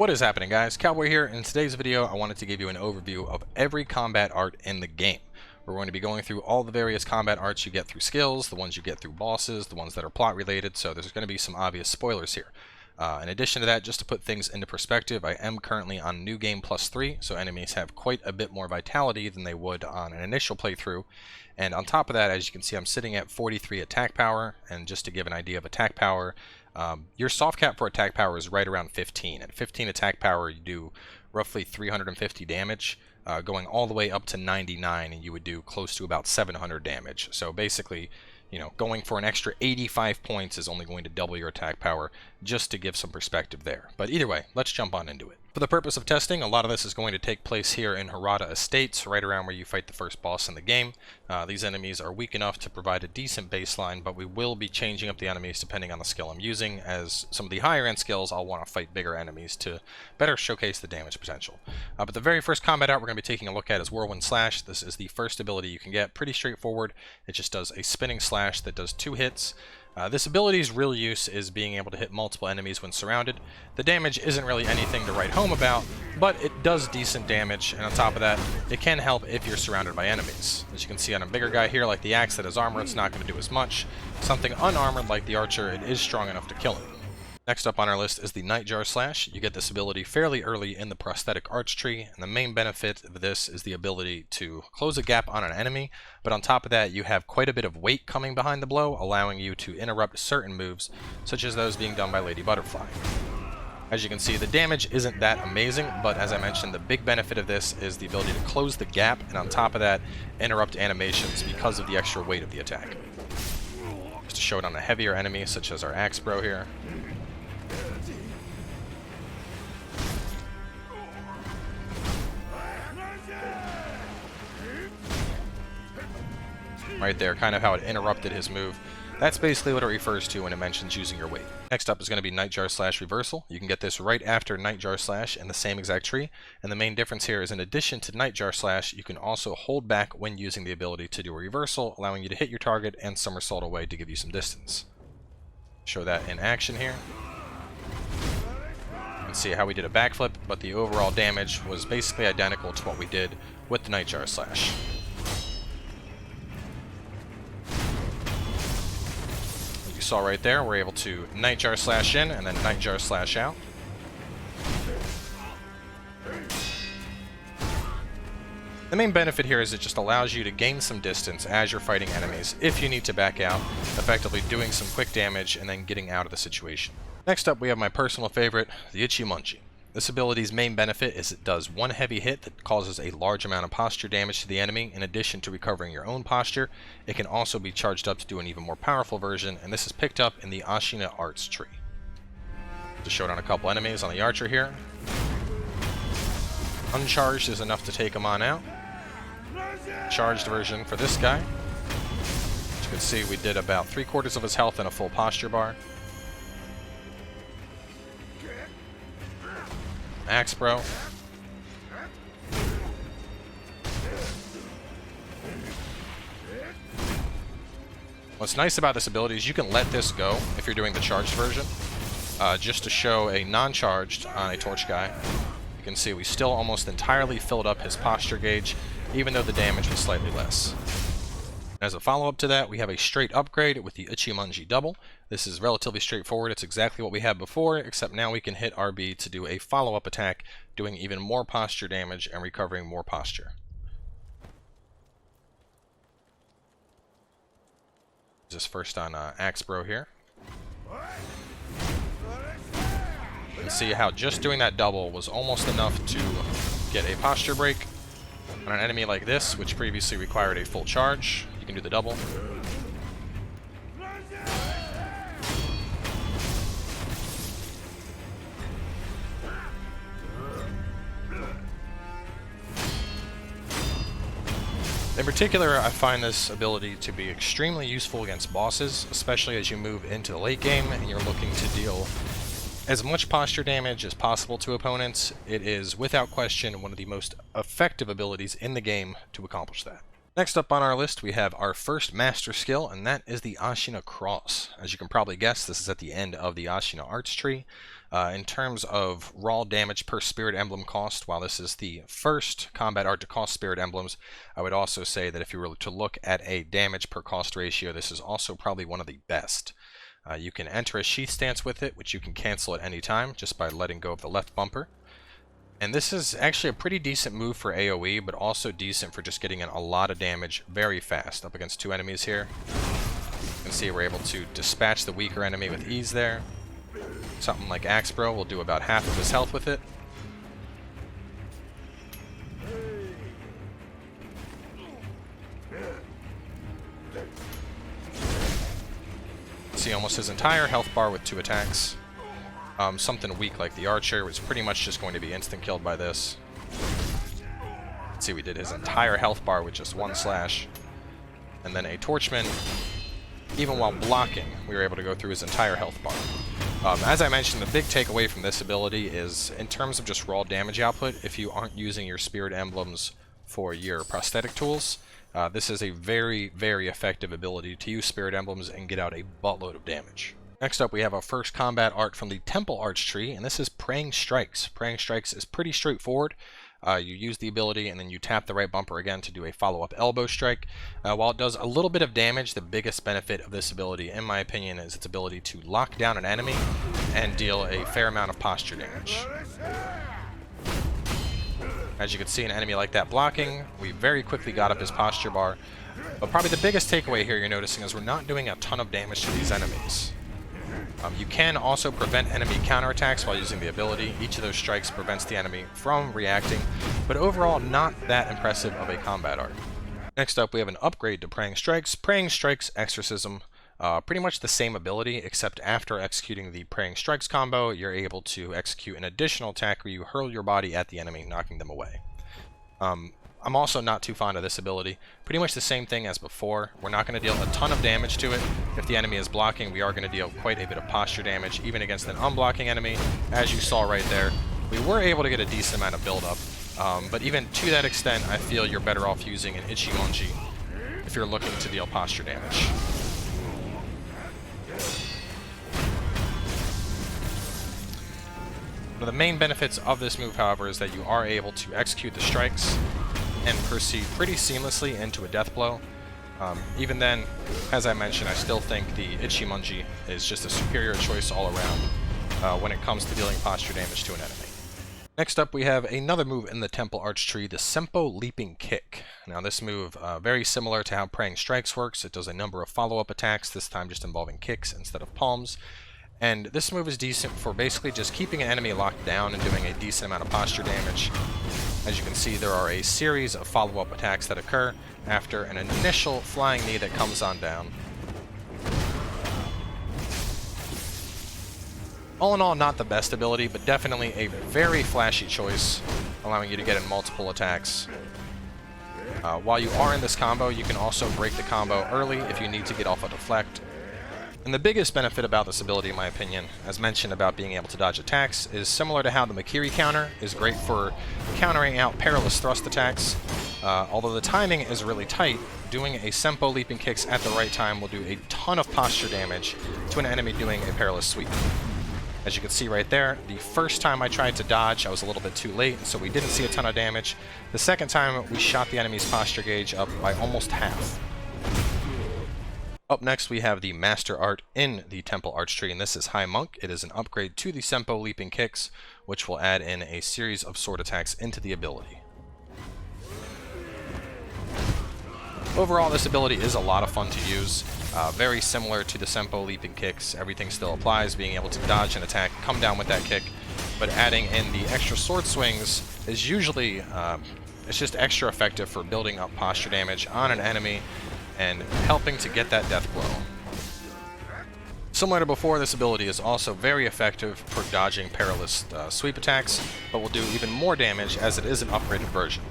What is happening, guys? Cowboy here. In today's video, I wanted to give you an overview of every combat art in the game. We're going to be going through all the various combat arts you get through skills, the ones you get through bosses, the ones that are plot related, so there's going to be some obvious spoilers here. In addition to that, just to put things into perspective, I am currently on New Game +3, so enemies have quite a bit more vitality than they would on an initial playthrough. And on top of that, as you can see, I'm sitting at 43 attack power, and just to give an idea of attack power, your soft cap for attack power is right around 15. At 15 attack power, you do roughly 350 damage, going all the way up to 99, and you would do close to about 700 damage. So basically, you know, going for an extra 85 points is only going to double your attack power, just to give some perspective there. But either way, let's jump on into it. For the purpose of testing, a lot of this is going to take place here in Harada Estates, right around where you fight the first boss in the game. These enemies are weak enough to provide a decent baseline, but we will be changing up the enemies depending on the skill I'm using, as some of the higher end skills I'll want to fight bigger enemies to better showcase the damage potential. But the very first combat art we're going to be taking a look at is Whirlwind Slash. This is the first ability you can get, pretty straightforward. It just does a spinning slash that does 2 hits. This ability's real use is being able to hit multiple enemies when surrounded. The damage isn't really anything to write home about, but it does decent damage, and on top of that, it can help if you're surrounded by enemies. As you can see on a bigger guy here, like the axe that has armor, it's not going to do as much. Something unarmored like the archer, it is strong enough to kill him. Next up on our list is the Nightjar Slash. You get this ability fairly early in the prosthetic arch tree, and the main benefit of this is the ability to close a gap on an enemy, but on top of that you have quite a bit of weight coming behind the blow, allowing you to interrupt certain moves, such as those being done by Lady Butterfly. As you can see, the damage isn't that amazing, but as I mentioned, the big benefit of this is the ability to close the gap, and on top of that, interrupt animations because of the extra weight of the attack. Just to show it on a heavier enemy, such as our axe bro here. Right there, kind of how it interrupted his move. That's basically what it refers to when it mentions using your weight. Next up is going to be Nightjar Slash Reversal. You can get this right after Nightjar Slash in the same exact tree, and the main difference here is in addition to Nightjar Slash, you can also hold back when using the ability to do a reversal, allowing you to hit your target and somersault away to give you some distance. Show that in action here. You can see how we did a backflip, but the overall damage was basically identical to what we did with the Nightjar Slash. Saw right there, we're able to Nightjar Slash in and then Nightjar Slash out. The main benefit here is it just allows you to gain some distance as you're fighting enemies if you need to back out, effectively doing some quick damage and then getting out of the situation. Next up we have my personal favorite, the munching. This ability's main benefit is it does one heavy hit that causes a large amount of posture damage to the enemy. In addition to recovering your own posture, it can also be charged up to do an even more powerful version, and this is picked up in the Ashina arts tree. Just showed on a couple enemies on the archer here. Uncharged is enough to take him on out. Charged version for this guy. As you can see, we did about 3/4 of his health in a full posture bar. Axe bro. What's nice about this ability is you can let this go if you're doing the charged version, just to show a non-charged on a torch guy. You can see we still almost entirely filled up his posture gauge, even though the damage was slightly less. As a follow-up to that, we have a straight upgrade with the Uchimunji double. This is relatively straightforward. It's exactly what we had before, except now we can hit RB to do a follow-up attack, doing even more posture damage and recovering more posture. Just first on Axe Bro here. You can see how just doing that double was almost enough to get a posture break on an enemy like this, which previously required a full charge. You can do the double. In particular, I find this ability to be extremely useful against bosses, especially as you move into the late game and you're looking to deal as much posture damage as possible to opponents. It is, without question, one of the most effective abilities in the game to accomplish that. Next up on our list, we have our first master skill, and that is the Aschen Across. As you can probably guess, this is at the end of the Ashina arts tree. In terms of raw damage per spirit emblem cost, while this is the first combat art to cost spirit emblems, I would also say that if you were to look at a damage per cost ratio, this is also probably one of the best. You can enter a sheath stance with it, which you can cancel at any time just by letting go of the left bumper. And this is actually a pretty decent move for AoE, but also decent for just getting in a lot of damage very fast up against two enemies here. You can see we're able to dispatch the weaker enemy with ease there. Something like Axe Bro will do about half of his health with it. See almost his entire health bar with 2 attacks. Something weak like the Archer was pretty much just going to be instant killed by this. Let's see, we did his entire health bar with just 1 slash. And then a Torchman, even while blocking, we were able to go through his entire health bar. As I mentioned, the big takeaway from this ability is, in terms of just raw damage output, if you aren't using your spirit emblems for your prosthetic tools, this is a very, very effective ability to use spirit emblems and get out a buttload of damage. Next up, we have our first combat art from the Temple Arts tree, and this is Praying Strikes. Praying Strikes is pretty straightforward. You use the ability and then you tap the right bumper again to do a follow-up elbow strike. While it does a little bit of damage, the biggest benefit of this ability, in my opinion, is its ability to lock down an enemy and deal a fair amount of posture damage. As you can see, an enemy like that blocking, we very quickly got up his posture bar. But probably the biggest takeaway here you're noticing is we're not doing a ton of damage to these enemies. You can also prevent enemy counterattacks while using the ability. Each of those strikes prevents the enemy from reacting, but overall not that impressive of a combat art. Next up, we have an upgrade to Praying Strikes. Praying Strikes Exorcism. Pretty much the same ability, except after executing the Praying Strikes combo, you're able to execute an additional attack where you hurl your body at the enemy, knocking them away. I'm also not too fond of this ability. Pretty much the same thing as before. We're not going to deal a ton of damage to it. If the enemy is blocking, we are going to deal quite a bit of posture damage, even against an unblocking enemy. As you saw right there, we were able to get a decent amount of build-up. But even to that extent, I feel you're better off using an Ichimonji if you're looking to deal posture damage. One of the main benefits of this move, however, is that you are able to execute the strikes and proceed pretty seamlessly into a death blow. Even then, as I mentioned, I still think the Ichimonji is just a superior choice all around when it comes to dealing posture damage to an enemy. Next up, we have another move in the Temple Arch tree, the Senpo Leaping Kick. Now this move, very similar to how Praying Strikes works. It does a number of follow-up attacks, this time just involving kicks instead of palms. And this move is decent for basically just keeping an enemy locked down and doing a decent amount of posture damage. As you can see, there are a series of follow-up attacks that occur after an initial flying knee that comes on down. All in all, not the best ability, but definitely a very flashy choice, allowing you to get in multiple attacks. While you are in this combo, you can also break the combo early if you need to get off a deflect. And the biggest benefit about this ability, in my opinion, as mentioned about being able to dodge attacks, is similar to how the Makiri counter is great for countering out perilous thrust attacks. Although the timing is really tight, doing a Senpo Leaping Kicks at the right time will do a ton of posture damage to an enemy doing a perilous sweep. As you can see right there, the first time I tried to dodge, I was a little bit too late, so we didn't see a ton of damage. The second time, we shot the enemy's posture gauge up by almost half. Up next, we have the Master Art in the Temple Arch tree, and this is High Monk. It is an upgrade to the Senpo Leaping Kicks, which will add in a series of sword attacks into the ability. Overall, this ability is a lot of fun to use. Very similar to the Senpo Leaping Kicks. Everything still applies, being able to dodge an attack, come down with that kick, but adding in the extra sword swings is usually, it's just extra effective for building up posture damage on an enemy and helping to get that death blow. Similar to before, this ability is also very effective for dodging perilous sweep attacks, but will do even more damage as it is an upgraded version.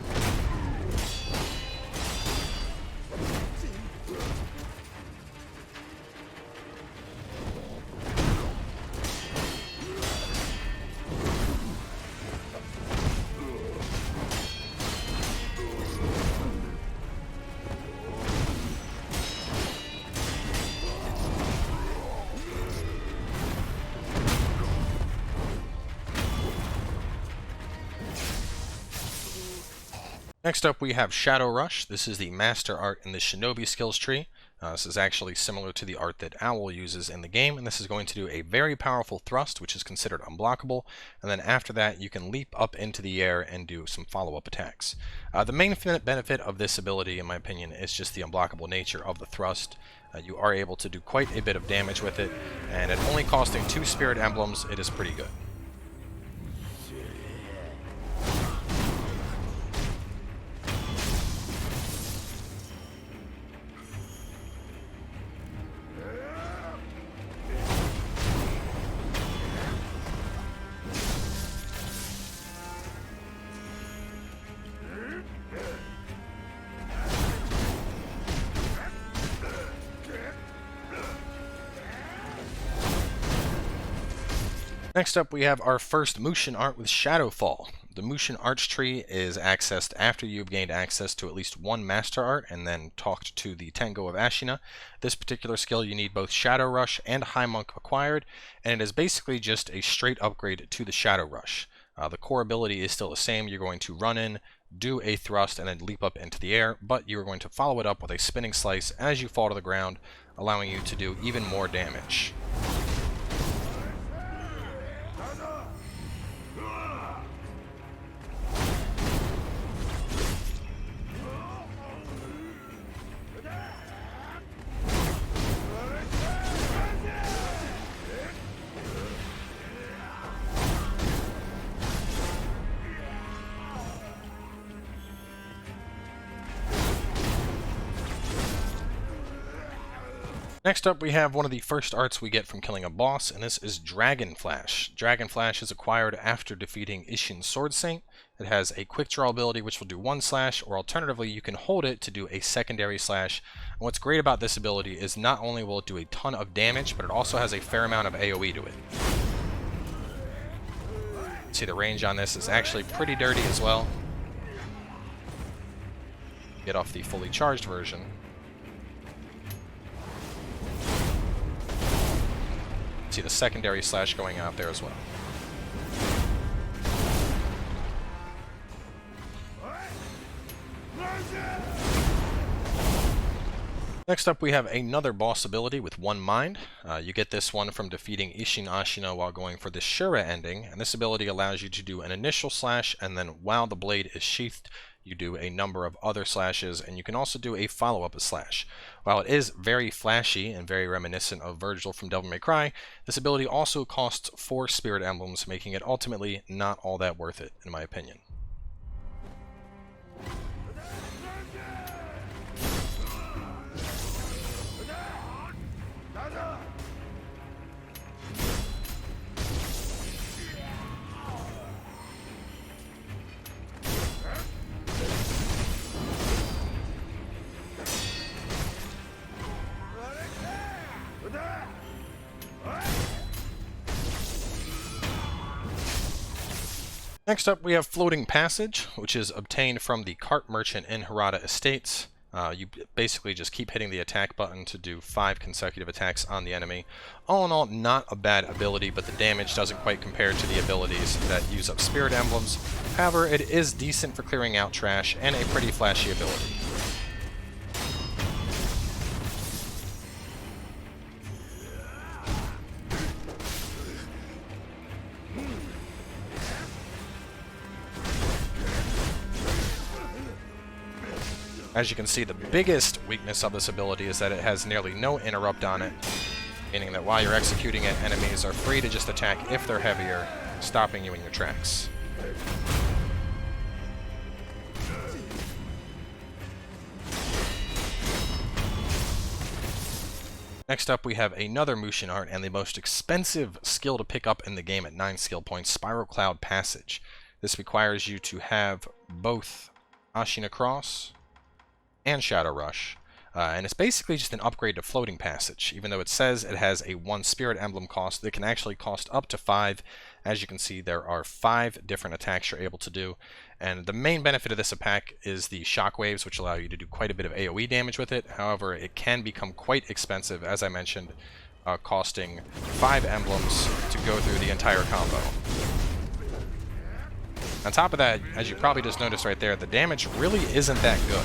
Next up we have Shadow Rush. This is the master art in the Shinobi skills tree. This is actually similar to the art that Owl uses in the game, and this is going to do a very powerful thrust, which is considered unblockable, and then after that you can leap up into the air and do some follow-up attacks. The main benefit of this ability, in my opinion, is just the unblockable nature of the thrust. You are able to do quite a bit of damage with it, and at only costing 2 spirit emblems, it is pretty good. Next up we have our first Mushin art with Shadowfall. The Mushin Arch Tree is accessed after you've gained access to at least one Master Art and then talked to the Tengo of Ashina. This particular skill you need both Shadow Rush and High Monk acquired, and it is basically just a straight upgrade to the Shadow Rush. The core ability is still the same. You're going to run in, do a thrust, and then leap up into the air, but you're going to follow it up with a spinning slice as you fall to the ground, allowing you to do even more damage. Next up we have one of the first arts we get from killing a boss, and this is Dragon Flash. Dragon Flash is acquired after defeating Isshin Sword Saint. It has a quick draw ability which will do 1 slash, or alternatively you can hold it to do a secondary slash. And what's great about this ability is not only will it do a ton of damage, but it also has a fair amount of AoE to it. See, the range on this is actually pretty dirty as well. Get off the fully charged version. See the secondary slash going out there as well. Next up we have another boss ability with One Mind. You get this one from defeating Isshin Ashina while going for the Shura ending, and this ability allows you to do an initial slash, and then while the blade is sheathed, you do a number of other slashes, and you can also do a follow-up slash. While it is very flashy and very reminiscent of Virgil from Devil May Cry, this ability also costs 4 spirit emblems, making it ultimately not all that worth it, in my opinion. Next up we have Floating Passage, which is obtained from the cart merchant in Harada Estates. You basically just keep hitting the attack button to do 5 consecutive attacks on the enemy. All in all, not a bad ability, but the damage doesn't quite compare to the abilities that use up spirit emblems. However, it is decent for clearing out trash and a pretty flashy ability. As you can see, the biggest weakness of this ability is that it has nearly no interrupt on it, meaning that while you're executing it, enemies are free to just attack if they're heavier, stopping you in your tracks. Next up we have another Mushin art and the most expensive skill to pick up in the game at 9 skill points, Spiral Cloud Passage. This requires you to have both Aschen Across and Shadow Rush, and it's basically just an upgrade to Floating Passage. Even though it says it has a 1 spirit emblem cost, it can actually cost up to 5. As you can see, there are 5 different attacks you're able to do, and the main benefit of this attack is the shockwaves, which allow you to do quite a bit of AoE damage with it. However, it can become quite expensive, as I mentioned, costing 5 emblems to go through the entire combo. On top of that, as you probably just noticed right there, the damage really isn't that good.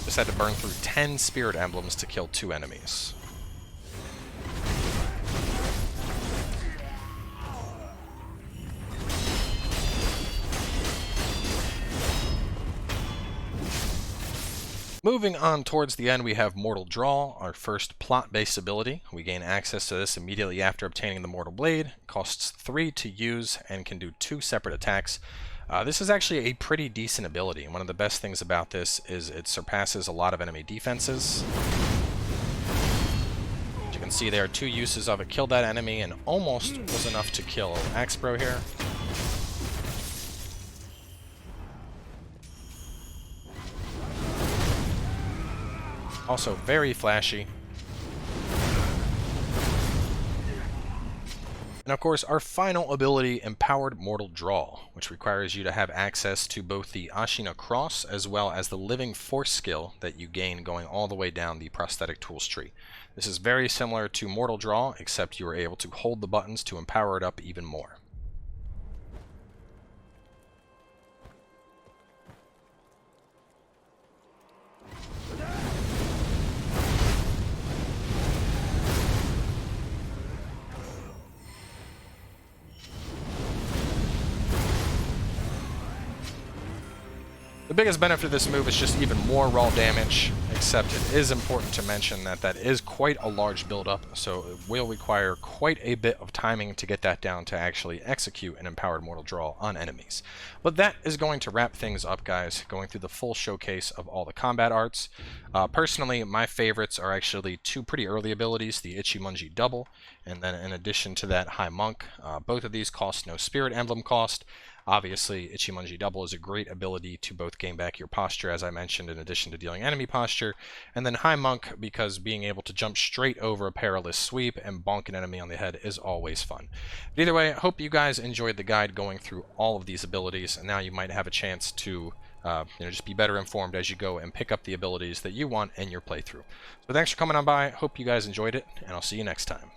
Just had to burn through 10 spirit emblems to kill 2 enemies. Moving on towards the end, we have Mortal Draw, our first plot-based ability. We gain access to this immediately after obtaining the Mortal Blade. It costs 3 to use and can do 2 separate attacks. This is actually a pretty decent ability, and one of the best things about this is it surpasses a lot of enemy defenses. As you can see, there are 2 uses of it. Killed that enemy and almost was enough to kill Axe Bro here. Also very flashy. And of course, our final ability, Empowered Mortal Draw, which requires you to have access to both the Aschen Across as well as the Living Force skill that you gain going all the way down the prosthetic tools tree. This is very similar to Mortal Draw, except you are able to hold the buttons to empower it up even more. The biggest benefit of this move is just even more raw damage, except it is important to mention that that is quite a large build-up, so it will require quite a bit of timing to get that down to actually execute an Empowered Mortal Draw on enemies. But that is going to wrap things up, guys, going through the full showcase of all the combat arts. Personally, my favorites are actually 2 pretty early abilities, the Ichimonji Double, and then in addition to that, High Monk. Both of these cost no Spirit Emblem cost. Obviously, Ichimonji Double is a great ability to both gain back your posture, as I mentioned, in addition to dealing enemy posture, and then High Monk, because being able to jump straight over a perilous sweep and bonk an enemy on the head is always fun. But either way, I hope you guys enjoyed the guide going through all of these abilities, and now you might have a chance to just be better informed as you go and pick up the abilities that you want in your playthrough. So thanks for coming on by, hope you guys enjoyed it, and I'll see you next time.